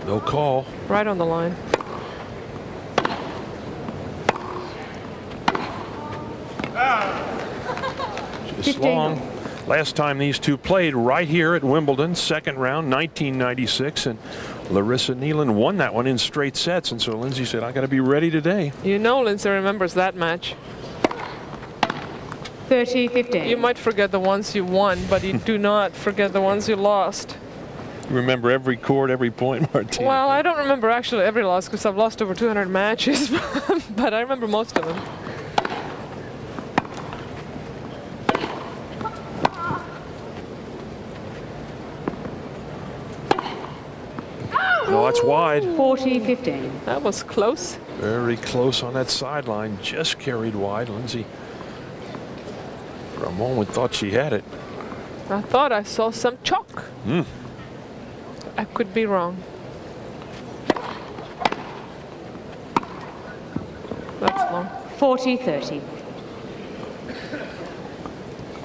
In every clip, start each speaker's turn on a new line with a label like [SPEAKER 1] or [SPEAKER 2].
[SPEAKER 1] No call.
[SPEAKER 2] Right on the line.
[SPEAKER 1] Just long. Last time these two played right here at Wimbledon, second round, 1996, and Larisa Neiland won that one in straight sets, and so Lindsay said, I got to be ready today.
[SPEAKER 2] You know Lindsay remembers that match.
[SPEAKER 3] 30-15.
[SPEAKER 2] You might forget the ones you won, but you do not forget the ones you lost.
[SPEAKER 1] You remember every court, every point, Martina?
[SPEAKER 2] Well, I don't remember actually every loss because I've lost over 200 matches, but I remember most of them.
[SPEAKER 1] No, that's wide.
[SPEAKER 3] 40-15.
[SPEAKER 2] That was close.
[SPEAKER 1] Very close on that sideline. Just carried wide. Lindsay, for a moment, thought she had it.
[SPEAKER 2] I thought I saw some chalk. I could be wrong. That's long.
[SPEAKER 3] 40-30.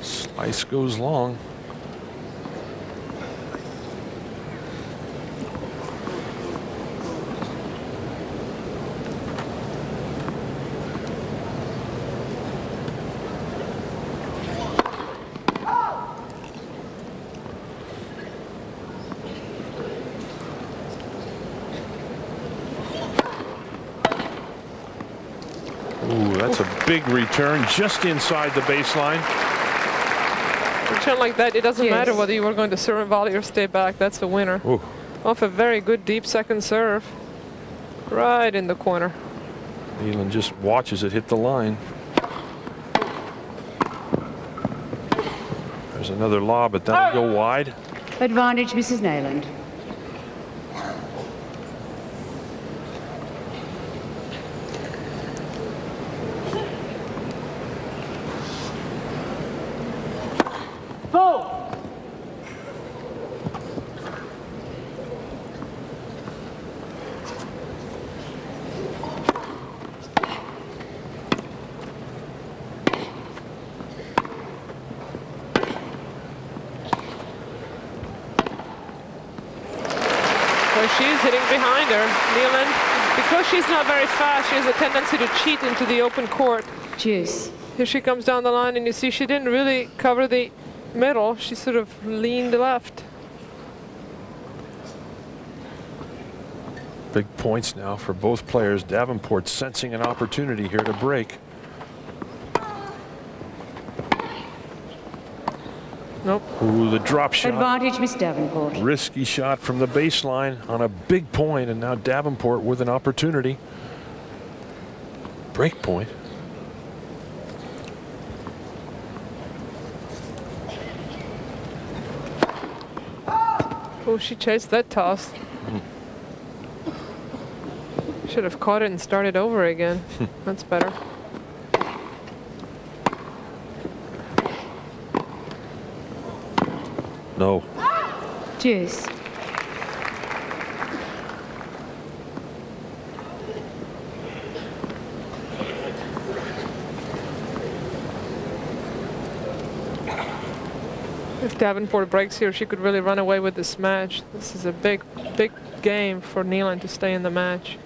[SPEAKER 1] Slice goes long. Ooh, that's a big return just inside the baseline.
[SPEAKER 2] Return like that, it doesn't matter whether you were going to serve and volley or stay back. That's a winner.
[SPEAKER 1] Ooh.
[SPEAKER 2] Off a very good deep second serve. Right in the corner.
[SPEAKER 1] Neiland just watches it hit the line. There's another lob, but that'll go wide.
[SPEAKER 3] Advantage, Mrs. Neiland.
[SPEAKER 2] She's hitting behind her. Neiland, because she's not very fast, she has a tendency to cheat into the open court.
[SPEAKER 3] Juice.
[SPEAKER 2] Here she comes down the line, and you see she didn't really cover the middle. She sort of leaned left.
[SPEAKER 1] Big points now for both players. Davenport sensing an opportunity here to break.
[SPEAKER 2] Nope.
[SPEAKER 1] Ooh, the drop shot.
[SPEAKER 3] Advantage, Miss Davenport.
[SPEAKER 1] Risky shot from the baseline on a big point, and now Davenport with an opportunity. Break point.
[SPEAKER 2] Oh, she chased that toss. Should have caught it and started over again. That's better.
[SPEAKER 1] No.
[SPEAKER 3] Juice.
[SPEAKER 2] If Davenport breaks here, she could really run away with this match. This is a big, big game for Neiland to stay in the match.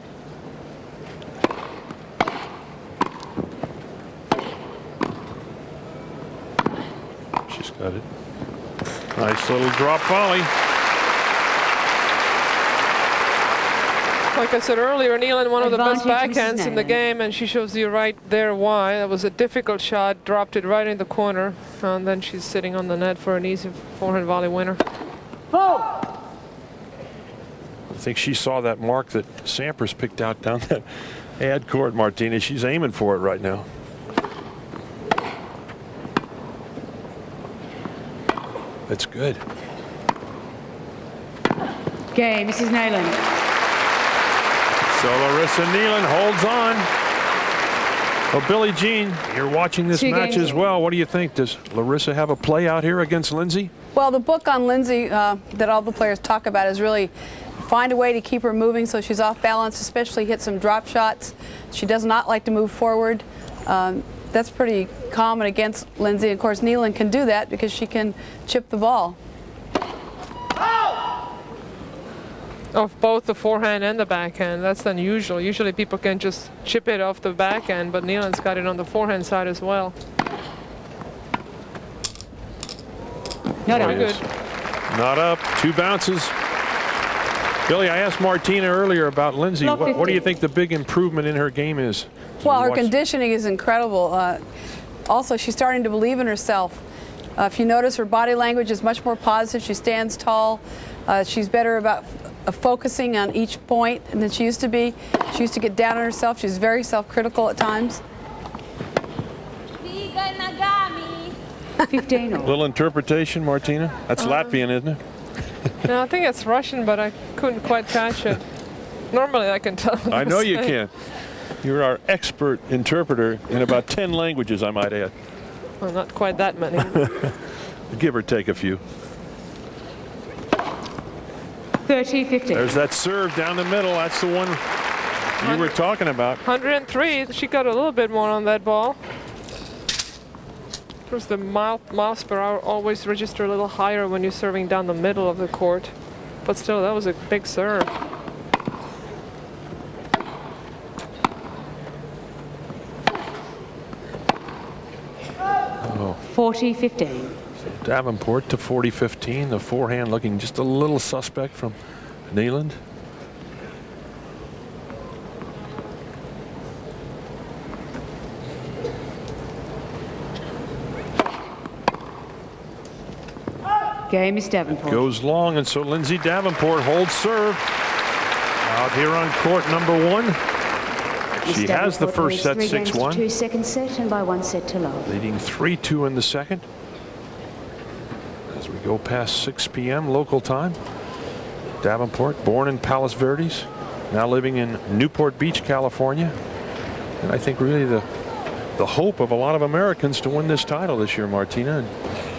[SPEAKER 1] She's got it. Nice little drop volley.
[SPEAKER 2] Like I said earlier, Neiland, one of the best
[SPEAKER 3] Advantage,
[SPEAKER 2] backhands
[SPEAKER 3] Mrs.
[SPEAKER 2] in the game, and she shows you right there why. That was a difficult shot, dropped it right in the corner, and then she's sitting on the net for an easy forehand volley winner.
[SPEAKER 1] I think she saw that mark that Sampras picked out down that ad court, Martina. She's aiming for it right now. That's good.
[SPEAKER 3] Game, Mrs. Neiland.
[SPEAKER 1] So Larisa Neiland holds on. Well, Billie Jean, you're watching this match as well. What do you think? Does Larisa have a play out here against Lindsay?
[SPEAKER 4] Well, the book on Lindsay that all the players talk about is really find a way to keep her moving so she's off balance, especially hit some drop shots. She does not like to move forward. That's pretty common against Lindsay. Of course, Neiland can do that because she can chip the ball.
[SPEAKER 2] Of both the forehand and the backhand. That's unusual. Usually people can just chip it off the backhand, but Neiland's got it on the forehand side as well.
[SPEAKER 3] Not
[SPEAKER 2] Very
[SPEAKER 3] on.
[SPEAKER 2] good.
[SPEAKER 1] Not up. 2 bounces. Billy, I asked Martina earlier about Lindsay. What do you think the big improvement in her game is?
[SPEAKER 4] Well, her conditioning is incredible. Also, she's starting to believe in herself. If you notice, her body language is much more positive. She stands tall. She's better about focusing on each point than she used to be. She used to get down on herself. She's very self-critical at times.
[SPEAKER 3] 15 all.
[SPEAKER 1] Little interpretation, Martina. That's Latvian, isn't it?
[SPEAKER 2] No, I think it's Russian, but I couldn't quite catch it. Normally I can tell.
[SPEAKER 1] I know you can. You're our expert interpreter in about 10 languages, I might add.
[SPEAKER 2] Well, not quite that many.
[SPEAKER 1] Give or take a few.
[SPEAKER 3] 30-15.
[SPEAKER 1] There's that serve down the middle. That's the one you were talking about.
[SPEAKER 2] 103. She got a little bit more on that ball. Of course, the miles per hour always register a little higher when you're serving down the middle of the court. But still, that was a big serve.
[SPEAKER 1] Oh.
[SPEAKER 3] 40-15.
[SPEAKER 1] Davenport to 40-15. The forehand looking just a little suspect from Neiland.
[SPEAKER 3] Game is Davenport.
[SPEAKER 1] Goes long, and so Lindsay Davenport holds serve out here on court number 1. She has the first set 6-1.
[SPEAKER 3] 2 second set and by 1 set to love.
[SPEAKER 1] Leading 3-2 in the second. As we go past 6 p.m. local time. Davenport, born in Palos Verdes, now living in Newport Beach, California. And I think really the hope of a lot of Americans to win this title this year, Martina. And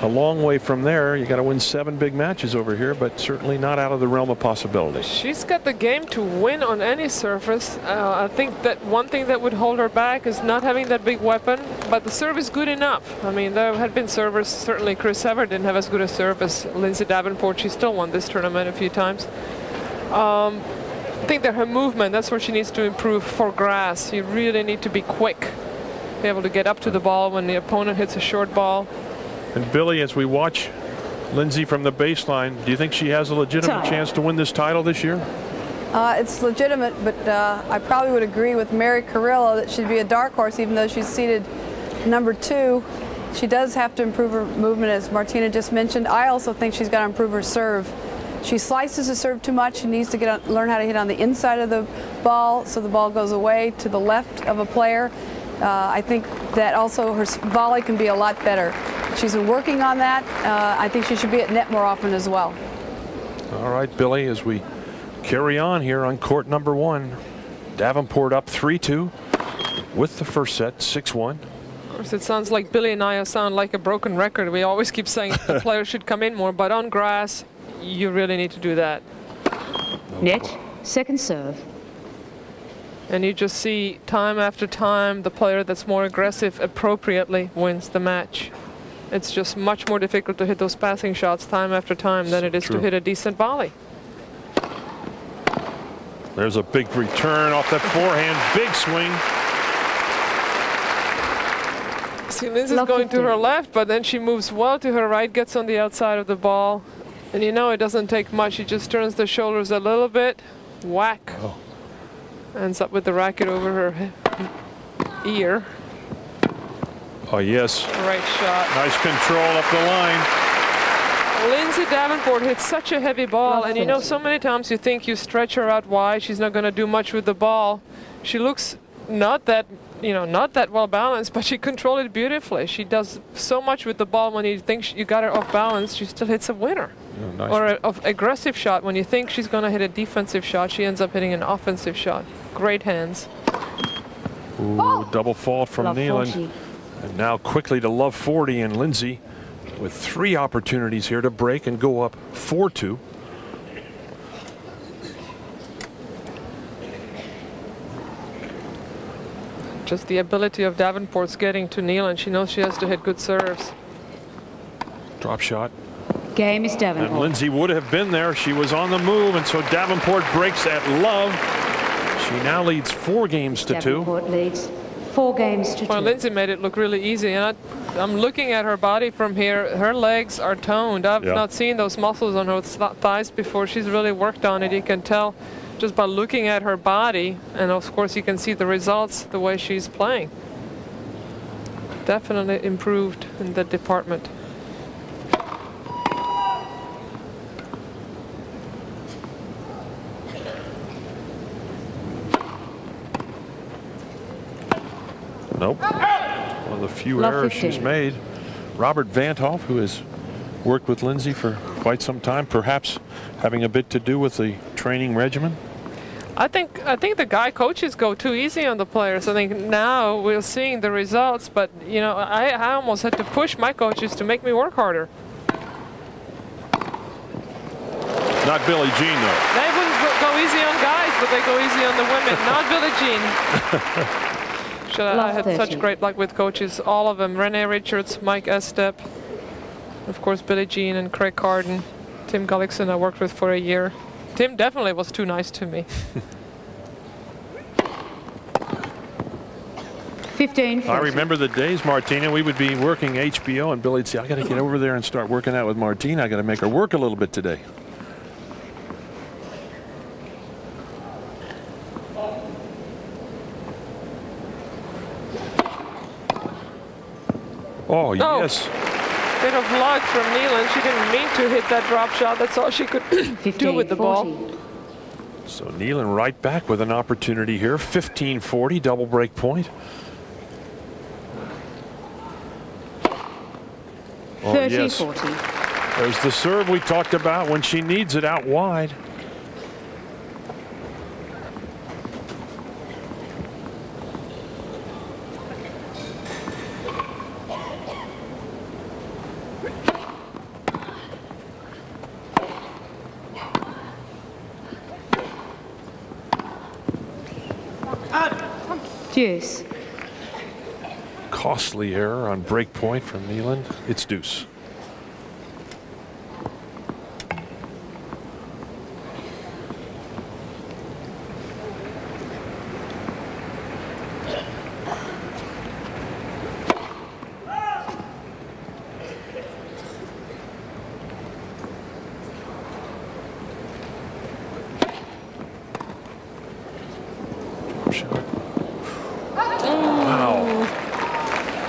[SPEAKER 1] a long way from there. You got to win 7 big matches over here, but certainly not out of the realm of possibility.
[SPEAKER 2] She's got the game to win on any surface. I think that one thing that would hold her back is not having that big weapon, but the serve is good enough. I mean, there had been servers, certainly Chris Evert didn't have as good a serve as Lindsay Davenport. She still won this tournament a few times. I think that her movement, that's where she needs to improve for grass. You really need to be quick, be able to get up to the ball when the opponent hits a short ball.
[SPEAKER 1] And Billy, as we watch Lindsay from the baseline, do you think she has a legitimate chance to win this title this year?
[SPEAKER 4] It's legitimate, but I probably would agree with Mary Carrillo that she'd be a dark horse, even though she's seated number 2. She does have to improve her movement, as Martina just mentioned. I also think she's got to improve her serve. She slices the serve too much. She needs to learn how to hit on the inside of the ball so the ball goes away to the left of a player. I think that also her volley can be a lot better. She's been working on that. I think she should be at net more often as well.
[SPEAKER 1] All right, Billy, as we carry on here on court number 1, Davenport up 3-2 with the first set, 6-1.
[SPEAKER 2] Of course, it sounds like Billy and I sound like a broken record. We always keep saying the players should come in more, but on grass, you really need to do that.
[SPEAKER 3] Net, second serve.
[SPEAKER 2] And you just see time after time the player that's more aggressive appropriately wins the match. It's just much more difficult to hit those passing shots time after time than it is to hit a decent volley.
[SPEAKER 1] There's a big return off that forehand. Big swing.
[SPEAKER 2] See, Lindsay's going to her left, but then she moves well to her right, gets on the outside of the ball. And you know it doesn't take much. She just turns the shoulders a little bit. Whack.
[SPEAKER 1] Oh.
[SPEAKER 2] Ends up with the racket over her ear.
[SPEAKER 1] Oh, yes.
[SPEAKER 2] Great shot.
[SPEAKER 1] Nice control up the line.
[SPEAKER 2] Lindsay Davenport hits such a heavy ball, and you know, so many times you think you stretch her out wide, she's not going to do much with the ball. She looks not that, not that well balanced, but she controlled it beautifully. She does so much with the ball when you think you got her off balance, she still hits a winner.
[SPEAKER 1] Yeah, nice.
[SPEAKER 2] Or an aggressive shot. When you think she's going to hit a defensive shot, she ends up hitting an offensive shot. Great hands.
[SPEAKER 1] Ooh, double fault from
[SPEAKER 3] Love
[SPEAKER 1] Neiland.
[SPEAKER 3] 40.
[SPEAKER 1] And now quickly to love 40, and Lindsay with 3 opportunities here to break and go up 4-2.
[SPEAKER 2] Just the ability of Davenport's getting to Neiland. She knows she has to hit good serves.
[SPEAKER 1] Drop shot.
[SPEAKER 3] Game is
[SPEAKER 1] And
[SPEAKER 3] Davenport.
[SPEAKER 1] Lindsay would have been there. She was on the move, and so Davenport breaks at love. She now leads 4 games to 2.
[SPEAKER 3] Davenport leads 4 games to 2.
[SPEAKER 2] Well, Lindsay made it look really easy, and I'm looking at her body from here. Her legs are toned. I've not seen those muscles on her thighs before. She's really worked on it. You can tell just by looking at her body, and of course you can see the results the way she's playing. Definitely improved in that department.
[SPEAKER 1] Nope. One of the few errors she's made. Robert Vantoff, who has worked with Lindsay for quite some time, perhaps having a bit to do with the training regimen.
[SPEAKER 2] I think the guy coaches go too easy on the players. I think now we're seeing the results, but you know, I almost had to push my coaches to make me work harder.
[SPEAKER 1] Not Billie Jean, though.
[SPEAKER 2] They wouldn't go easy on guys, but they go easy on the women. Not Billie Jean. I had such great luck with coaches, all of them. Renee Richards, Mike Estep, of course Billie Jean and Craig Carden. Tim Gullickson I worked with for a year. Tim definitely was too nice to me.
[SPEAKER 3] 15.
[SPEAKER 1] I remember the days, Martina, we would be working HBO and Billy'd say, I got to get over there and start working out with Martina. I got to make her work a little bit today. Oh, yes.
[SPEAKER 2] Bit of luck from Neiland. She didn't mean to hit that drop shot. That's all she could do with the ball.
[SPEAKER 1] So Neiland right back with an opportunity here. 15-40, double break point. Oh,
[SPEAKER 3] 30-40.
[SPEAKER 1] There's the serve we talked about when she needs it out wide.
[SPEAKER 3] Deuce.
[SPEAKER 1] Costly error on break point from Neiland. It's deuce.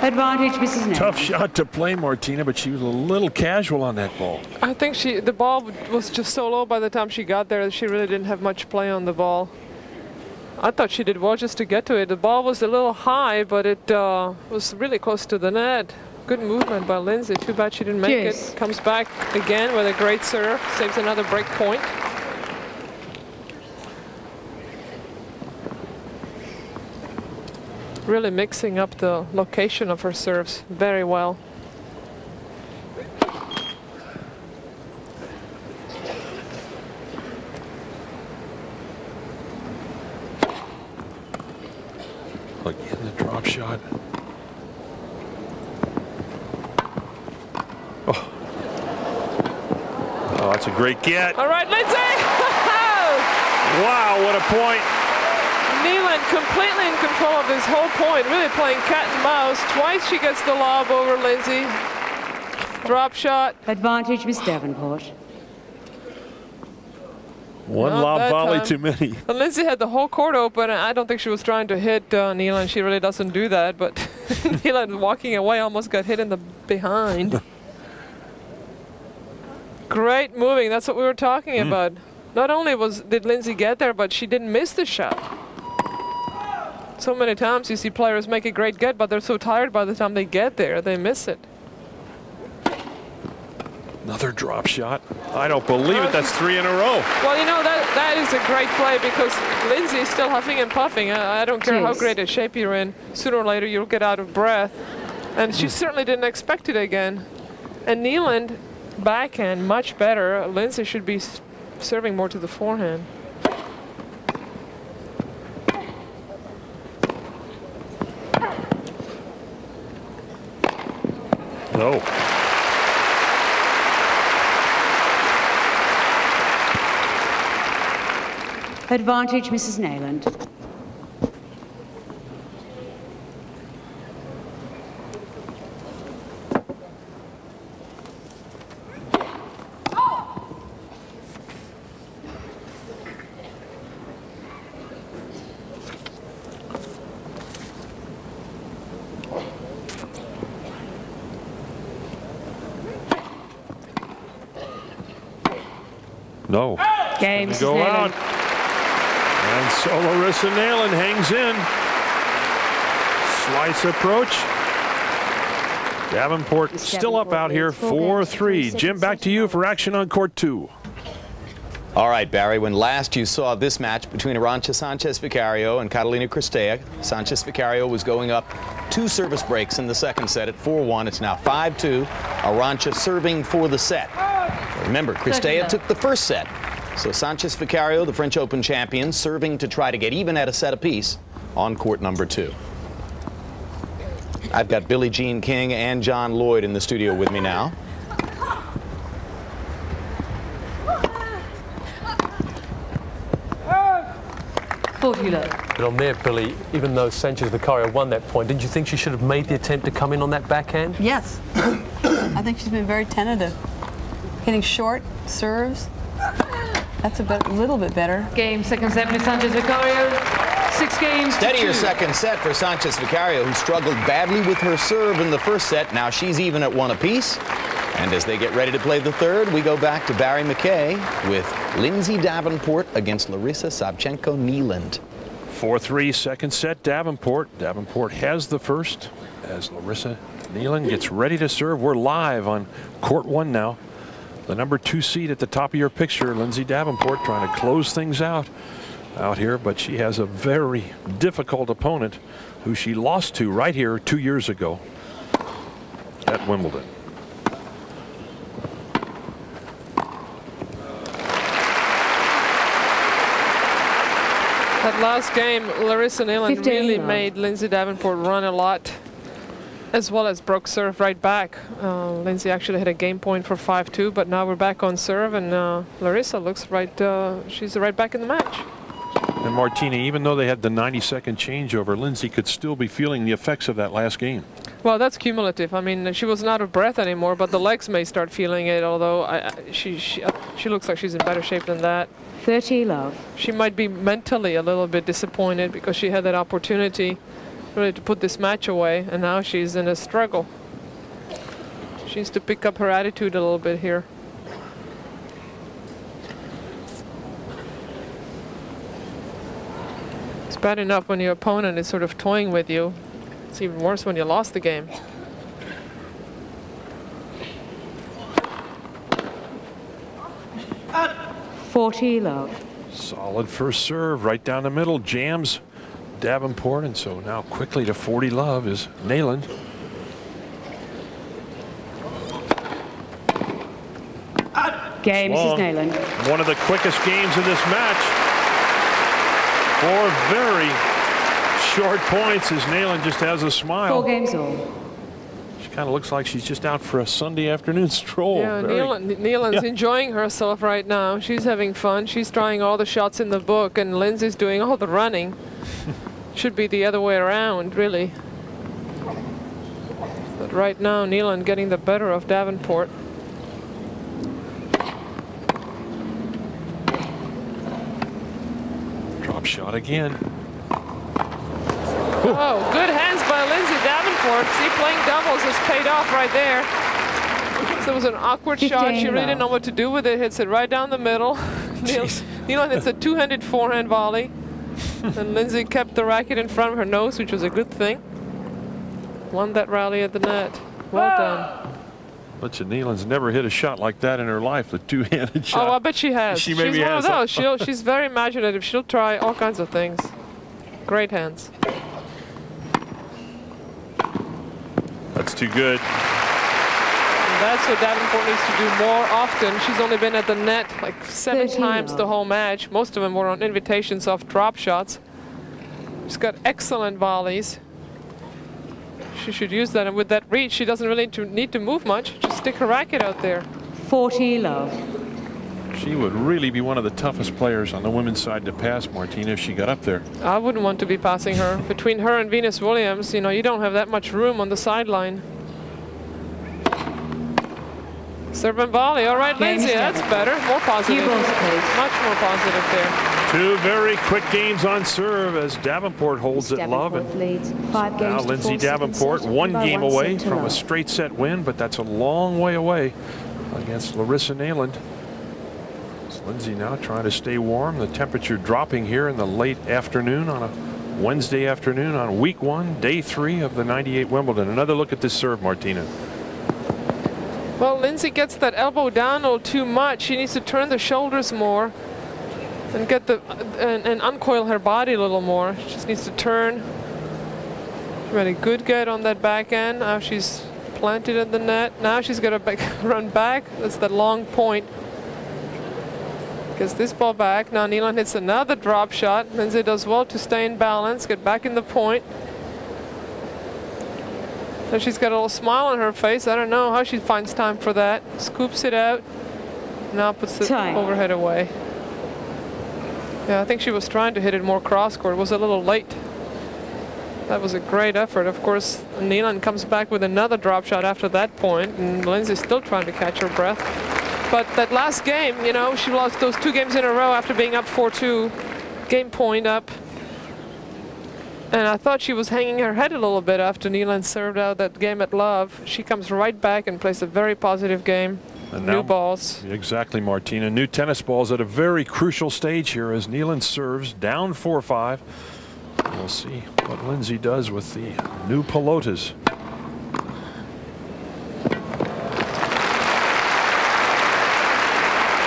[SPEAKER 3] Advantage, Mrs. Neiland.
[SPEAKER 1] Tough shot to play, Martina, but she was a little casual on that ball.
[SPEAKER 2] I think the ball was just so low by the time she got there that she really didn't have much play on the ball. I thought she did well just to get to it. The ball was a little high, but it was really close to the net. Good movement by Lindsay. Too bad she didn't make it. Comes back again with a great serve. Saves another break point. Really mixing up the location of her serves very well.
[SPEAKER 1] Again, the drop shot. Oh, that's a great get.
[SPEAKER 2] All right, Lindsay!
[SPEAKER 1] Wow, what a point.
[SPEAKER 2] Neiland completely in control of this whole point, really playing cat and mouse. Twice she gets the lob over Lindsay. Drop shot.
[SPEAKER 3] Advantage, Miss Davenport.
[SPEAKER 1] One lob volley too many.
[SPEAKER 2] And Lindsay had the whole court open. I don't think she was trying to hit Neiland. She really doesn't do that, but Neiland walking away almost got hit in the behind. Great moving. That's what we were talking about. Not only did Lindsay get there, but she didn't miss the shot. So many times you see players make a great get, but they're so tired by the time they get there, they miss it.
[SPEAKER 1] Another drop shot. I don't believe it. That's 3 in a row.
[SPEAKER 2] Well, you know, that is a great play because Lindsay is still huffing and puffing. I don't care how great a shape you're in. Sooner or later, you'll get out of breath. And she certainly didn't expect it again. And Neiland, backhand, much better. Lindsay should be serving more to the forehand.
[SPEAKER 1] No.
[SPEAKER 3] Advantage, Mrs. Neiland.
[SPEAKER 1] No.
[SPEAKER 3] Game,
[SPEAKER 1] Gonna
[SPEAKER 3] Mrs.
[SPEAKER 1] go
[SPEAKER 3] Neiland.
[SPEAKER 1] out. And so Larisa Neiland hangs in. Slice approach. Davenport still up out here, 4-3. Jim, back to you for action on court 2.
[SPEAKER 5] All right, Barry, when last you saw this match between Arantxa Sanchez-Vicario and Catalina Cristea, Sanchez-Vicario was going up 2 service breaks in the second set at 4-1. It's now 5-2. Arantxa serving for the set. Remember, Cristea took the first set. So Sanchez-Vicario, the French Open champion, serving to try to get even at a set apiece on court number 2. I've got Billie Jean King and John Lloyd in the studio with me now.
[SPEAKER 6] But on there, Billy, even though Sanchez-Vicario won that point, didn't you think she should have made the attempt to come in on that backhand?
[SPEAKER 4] Yes. I think she's been very tentative. Hitting short serves. That's a little bit better.
[SPEAKER 7] Game, second set, Miss Sanchez-Vicario. 6 games.
[SPEAKER 5] Steadier second set for Sanchez-Vicario, who struggled badly with her serve in the first set. Now she's even at 1 apiece. And as they get ready to play the third, we go back to Barry McKay with Lindsay Davenport against Larisa Savchenko-Neiland.
[SPEAKER 1] 4-3 second set, Davenport. Davenport has the first as Larisa Neiland gets ready to serve. We're live on court 1 now. The number 2 seed at the top of your picture, Lindsay Davenport, trying to close things out here, but she has a very difficult opponent who she lost to right here 2 years ago at Wimbledon.
[SPEAKER 2] That last game, Larisa Neiland really made Lindsay Davenport run a lot, as well as broke serve right back. Lindsay actually had a game point for 5-2, but now we're back on serve, and Larisa looks right, she's right back in the match.
[SPEAKER 1] And Martina, even though they had the 90-second changeover, Lindsay could still be feeling the effects of that last game.
[SPEAKER 2] Well, that's cumulative. I mean, she wasn't out of breath anymore, but the legs may start feeling it, although she looks like she's in better shape than that.
[SPEAKER 3] 30 love.
[SPEAKER 2] She might be mentally a little bit disappointed because she had that opportunity really to put this match away, and now she's in a struggle. She needs to pick up her attitude a little bit here. It's bad enough when your opponent is sort of toying with you. It's even worse when you lost the game.
[SPEAKER 3] Love.
[SPEAKER 1] Solid first serve right down the middle, jams Davenport, and so now quickly to 40 love is Neiland.
[SPEAKER 3] Game, Mrs. Neiland.
[SPEAKER 1] One of the quickest games in this match. 4 very short points as Neiland just has a smile.
[SPEAKER 3] 4 games all.
[SPEAKER 1] She kind of looks like she's just out for a Sunday afternoon stroll.
[SPEAKER 2] Yeah, Neiland's enjoying herself right now. She's having fun. She's trying all the shots in the book, and Lindsay's doing all the running. Should be the other way around, really. But right now, Neiland getting the better of Davenport.
[SPEAKER 1] Drop shot again.
[SPEAKER 2] Oh, good hands by Lindsay Davenport. See, playing doubles has paid off right there. So it was an awkward shot. She really didn't know what to do with it. Hits it right down the middle. Neiland hits a 2-handed forehand volley. And Lindsay kept the racket in front of her nose, which was a good thing. Won that rally at the net. Well done.
[SPEAKER 1] But Neiland's never hit a shot like that in her life, the 2-handed shot.
[SPEAKER 2] Oh, I bet she has.
[SPEAKER 1] She's
[SPEAKER 2] one of those. She's very imaginative. She'll try all kinds of things. Great hands.
[SPEAKER 1] That's too good.
[SPEAKER 2] And that's what Davenport needs to do more often. She's only been at the net like 7 times the whole match. Most of them were on invitations off drop shots. She's got excellent volleys. She should use that, and with that reach, she doesn't really need to move much. Just stick her racket out there.
[SPEAKER 3] 40 love.
[SPEAKER 1] She would really be one of the toughest players on the women's side to pass, Martina, if she got up there.
[SPEAKER 2] I wouldn't want to be passing her. Between her and Venus Williams, you know, you don't have that much room on the sideline. Serve and volley. All right, Lindsay, that's better. More positive. Much more positive there.
[SPEAKER 1] Two very quick games on serve as Davenport holds it love. And
[SPEAKER 3] leads 5 games
[SPEAKER 1] now Lindsay Davenport, one game away from a straight set win, but that's a long way away against Larisa Neiland. So Lindsay now trying to stay warm. The temperature dropping here in the late afternoon on a Wednesday afternoon on week 1, day 3 of the '98 Wimbledon. Another look at this serve, Martina.
[SPEAKER 2] Well, Lindsay gets that elbow down a little too much. She needs to turn the shoulders more and get the and uncoil her body a little more. She just needs to turn. Really good get on that backhand. Now she's planted in the net. Now she's got to run back. That's that long point. Gets this ball back. Now Neiland hits another drop shot. Lindsay does well to stay in balance, get back in the point. And she's got a little smile on her face. I don't know how she finds time for that. Scoops it out. Now puts the overhead away. Yeah, I think she was trying to hit it more cross court. It was a little late. That was a great effort. Of course, Neiland comes back with another drop shot after that point, and Lindsay's still trying to catch her breath. But that last game, you know, she lost those 2 games in a row after being up 4-2, game point up. And I thought she was hanging her head a little bit after Neiland served out that game at Love. She comes right back and plays a very positive game. And new balls.
[SPEAKER 1] Exactly, Martina. New tennis balls at a very crucial stage here as Neiland serves down 4-5. We'll see what Lindsay does with the new pelotas.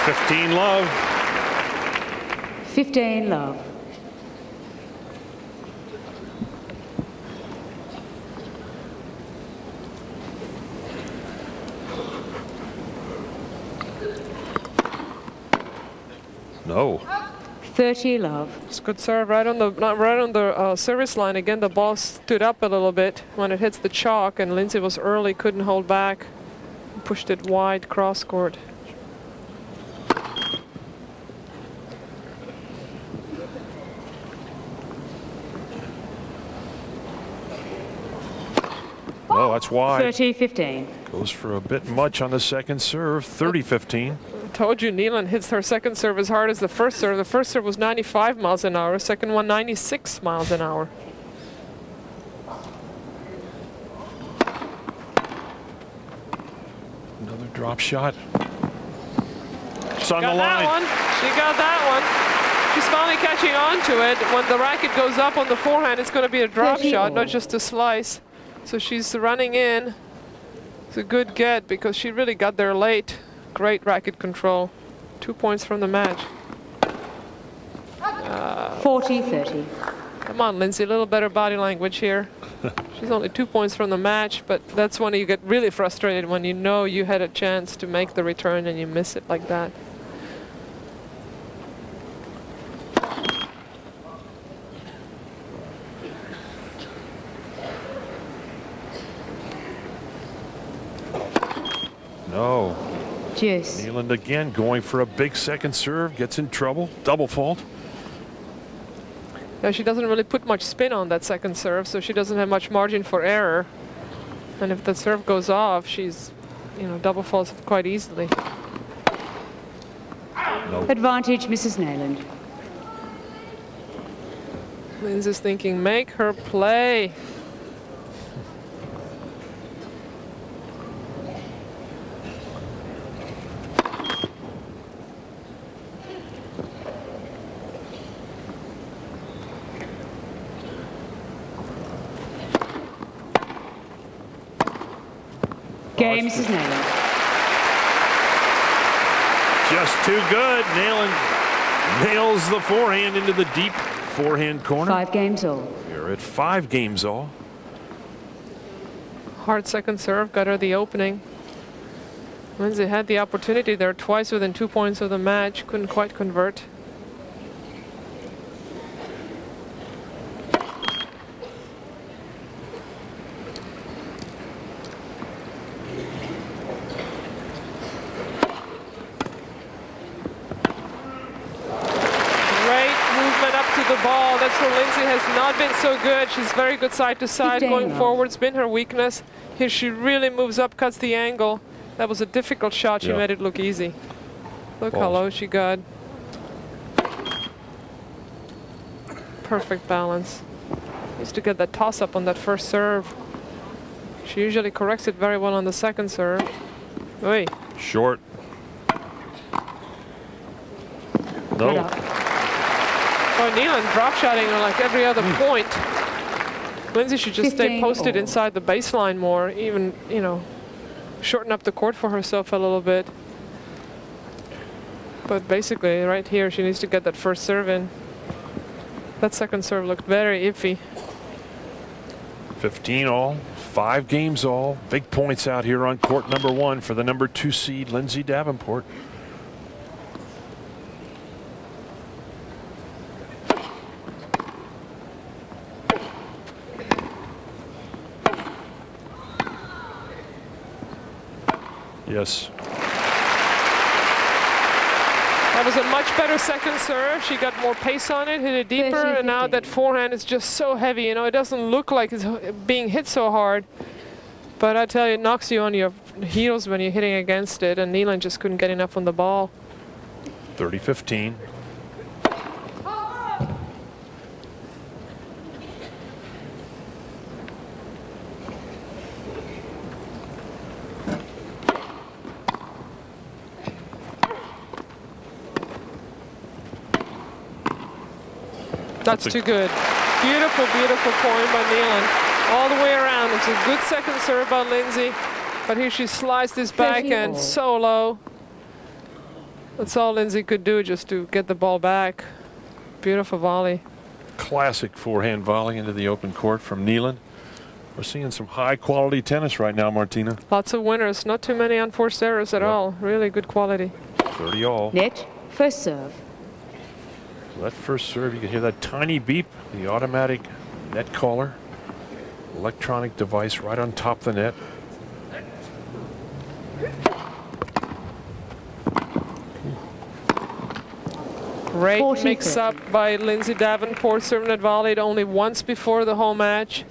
[SPEAKER 1] $15 love.
[SPEAKER 3] 15 love.
[SPEAKER 1] No.
[SPEAKER 3] 30 love.
[SPEAKER 2] It's good serve right on the service line. Again, the ball stood up a little bit when it hits the chalk, and Lindsay was early, couldn't hold back, pushed it wide cross court.
[SPEAKER 1] Oh, that's wide.
[SPEAKER 3] 30-15.
[SPEAKER 1] Goes for a bit much on the second serve. 30-15.
[SPEAKER 2] Told you Neiland hits her second serve as hard as the first serve. The first serve was 95 miles an hour, second one 96 miles an hour.
[SPEAKER 1] Another drop shot. It's on the line.
[SPEAKER 2] That one. She got that one. She's finally catching on to it. When the racket goes up on the forehand, it's going to be a drop shot, not just a slice. So she's running in. It's a good get because she really got there late. Great racket control. 2 points from the match.
[SPEAKER 3] 40-30.
[SPEAKER 2] Come on, Lindsay, a little better body language here. She's only 2 points from the match, but that's when you get really frustrated, when you know you had a chance to make the return and you miss it like that.
[SPEAKER 1] No.
[SPEAKER 3] Juice.
[SPEAKER 1] Neiland again going for a big second serve, gets in trouble, double fault.
[SPEAKER 2] Yeah, she doesn't really put much spin on that second serve, so she doesn't have much margin for error. And if the serve goes off, she's, you know, double faults quite easily.
[SPEAKER 1] No.
[SPEAKER 3] Advantage, Mrs. Neiland.
[SPEAKER 2] Lindsay's thinking, make her play.
[SPEAKER 3] Game, Mrs. Neiland.
[SPEAKER 1] Just too good. Neiland nails the forehand into the deep forehand corner.
[SPEAKER 3] 5 games all.
[SPEAKER 1] We're at 5 games all.
[SPEAKER 2] Hard second serve, got her the opening. Lindsay had the opportunity there twice within 2 points of the match, couldn't quite convert. up to the ball. That's where Lindsay has not been so good. She's very good side to side, going forward. It's been her weakness. Here she really moves up, cuts the angle. That was a difficult shot. She made it look easy. Look how low she got. Perfect balance. Used to get that toss up on that first serve. She usually corrects it very well on the second serve. Oi.
[SPEAKER 1] Short. No.
[SPEAKER 2] Oh, Neiland drop shotting on like every other point. Lindsay should just stay posted inside the baseline more, even, you know, shorten up the court for herself a little bit. But basically, right here, she needs to get that first serve in. That second serve looked very iffy.
[SPEAKER 1] 15 all, 5 games all. Big points out here on court number 1 for the number 2 seed, Lindsay Davenport. Yes.
[SPEAKER 2] That was a much better second serve. She got more pace on it, hit it deeper, and now that forehand is just so heavy. You know, it doesn't look like it's being hit so hard. But I tell you, it knocks you on your heels when you're hitting against it, and Neiland just couldn't get enough on the ball.
[SPEAKER 1] 30-15.
[SPEAKER 2] That's too good. Beautiful, beautiful point by Neiland. All the way around. It's a good second serve by Lindsay. But here she sliced this backhand so low. That's all Lindsay could do, just to get the ball back. Beautiful volley.
[SPEAKER 1] Classic forehand volley into the open court from Neiland. We're seeing some high quality tennis right now, Martina.
[SPEAKER 2] Lots of winners. Not too many unforced errors at all. Really good quality.
[SPEAKER 1] 30 all.
[SPEAKER 3] Net, first serve.
[SPEAKER 1] That first serve, you can hear that tiny beep, the automatic net caller. Electronic device right on top of the net.
[SPEAKER 2] Great mix-up by Lindsay Davenport, serving that volleyed only once before the whole match.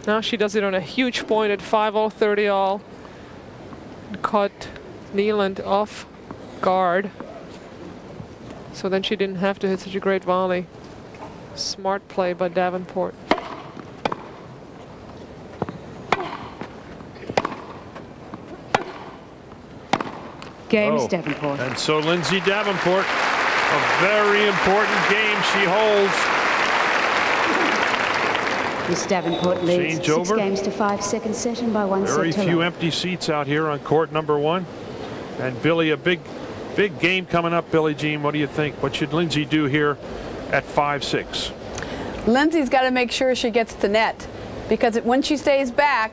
[SPEAKER 2] Now she does it on a huge point at 5-all, 30-all. Caught Neiland off guard. So then she didn't have to hit such a great volley. Smart play by Davenport.
[SPEAKER 3] Games Davenport.
[SPEAKER 1] And so Lindsay Davenport, a very important game she holds.
[SPEAKER 3] Miss Davenport leads 6 games to 5, second session by 1 set.
[SPEAKER 1] Very few empty seats out here on court number 1. And Billy, a big game coming up, Billie Jean. What do you think? What should Lindsay do here at 5-6?
[SPEAKER 4] Lindsay's got to make sure she gets to net, because when she stays back,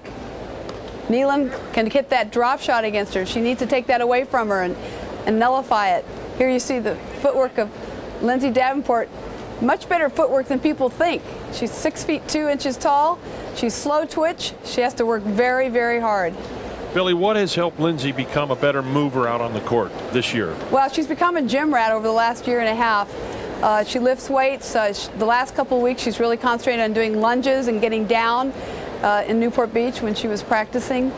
[SPEAKER 4] Neiland can hit that drop shot against her. She needs to take that away from her and nullify it. Here you see the footwork of Lindsay Davenport. Much better footwork than people think. She's 6 feet 2 inches tall. She's slow twitch. She has to work very, very hard.
[SPEAKER 1] Billy, what has helped Lindsay become a better mover out on the court this year?
[SPEAKER 4] Well, she's become a gym rat over the last year and a half. She lifts weights. The last couple of weeks, she's really concentrated on doing lunges and getting down in Newport Beach when she was practicing.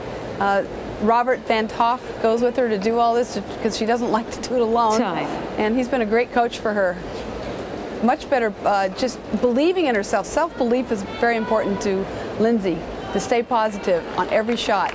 [SPEAKER 4] Robert Van Toff goes with her to do all this because she doesn't like to do it alone. And he's been a great coach for her. Much better just believing in herself. Self-belief is very important to Lindsay, to stay positive on every shot.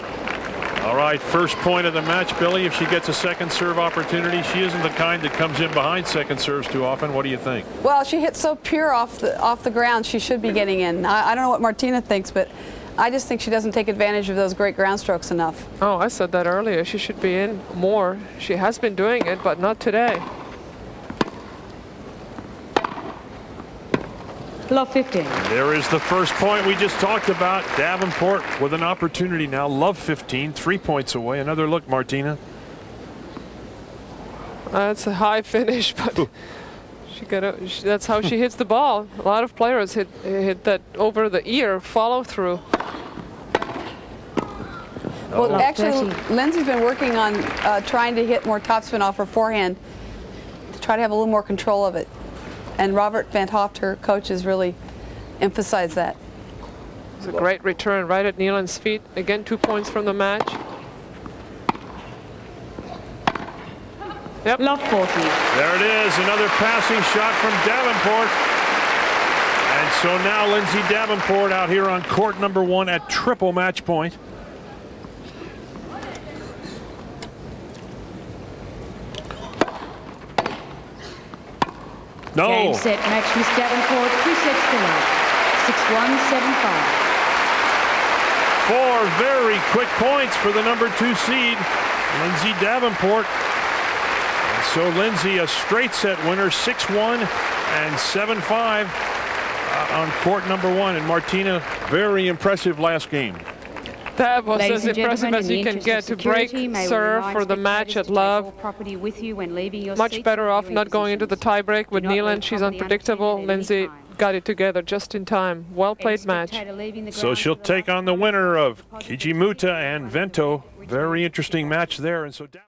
[SPEAKER 1] All right, first point of the match, Billy. If she gets a second serve opportunity, she isn't the kind that comes in behind second serves too often. What do you think?
[SPEAKER 4] Well, she hits so pure off the ground, she should be getting in. I don't know what Martina thinks, but I just think she doesn't take advantage of those great ground strokes enough.
[SPEAKER 2] Oh, I said that earlier. She should be in more. She has been doing it, but not today.
[SPEAKER 3] Love 15.
[SPEAKER 1] There is the first point we just talked about. Davenport with an opportunity now. Love 15, 3 points away. Another look, Martina.
[SPEAKER 2] That's a high finish, but that's how she hits the ball. A lot of players hit that over the ear follow through.
[SPEAKER 4] Well, actually, Lindsay's been working on trying to hit more topspin off her forehand to try to have a little more control of it. And Robert Van Hoft, her coach, has really emphasized that.
[SPEAKER 2] It's a great return right at Neiland's feet. Again, 2 points from the match. Yep.
[SPEAKER 7] Love 40.
[SPEAKER 1] There it is, another passing shot from Davenport. And so now Lindsay Davenport out here on court number 1 at triple match point. No.
[SPEAKER 3] Game, set, match, Miss Davenport, 2 sets to love. 6-1, 7-5.
[SPEAKER 1] 4 very quick points for the number 2 seed, Lindsay Davenport. And so Lindsay, a straight set winner, 6-1 and 7-5 on court number 1. And Martina, very impressive last game.
[SPEAKER 2] That was as impressive as you can get to break serve for the match at love. Much better off not going into the tiebreak with Neiland. She's unpredictable. Lindsay got it together just in time. Well played match.
[SPEAKER 1] So she'll take on the winner of Kijimuta and Vento. Very interesting match there. And so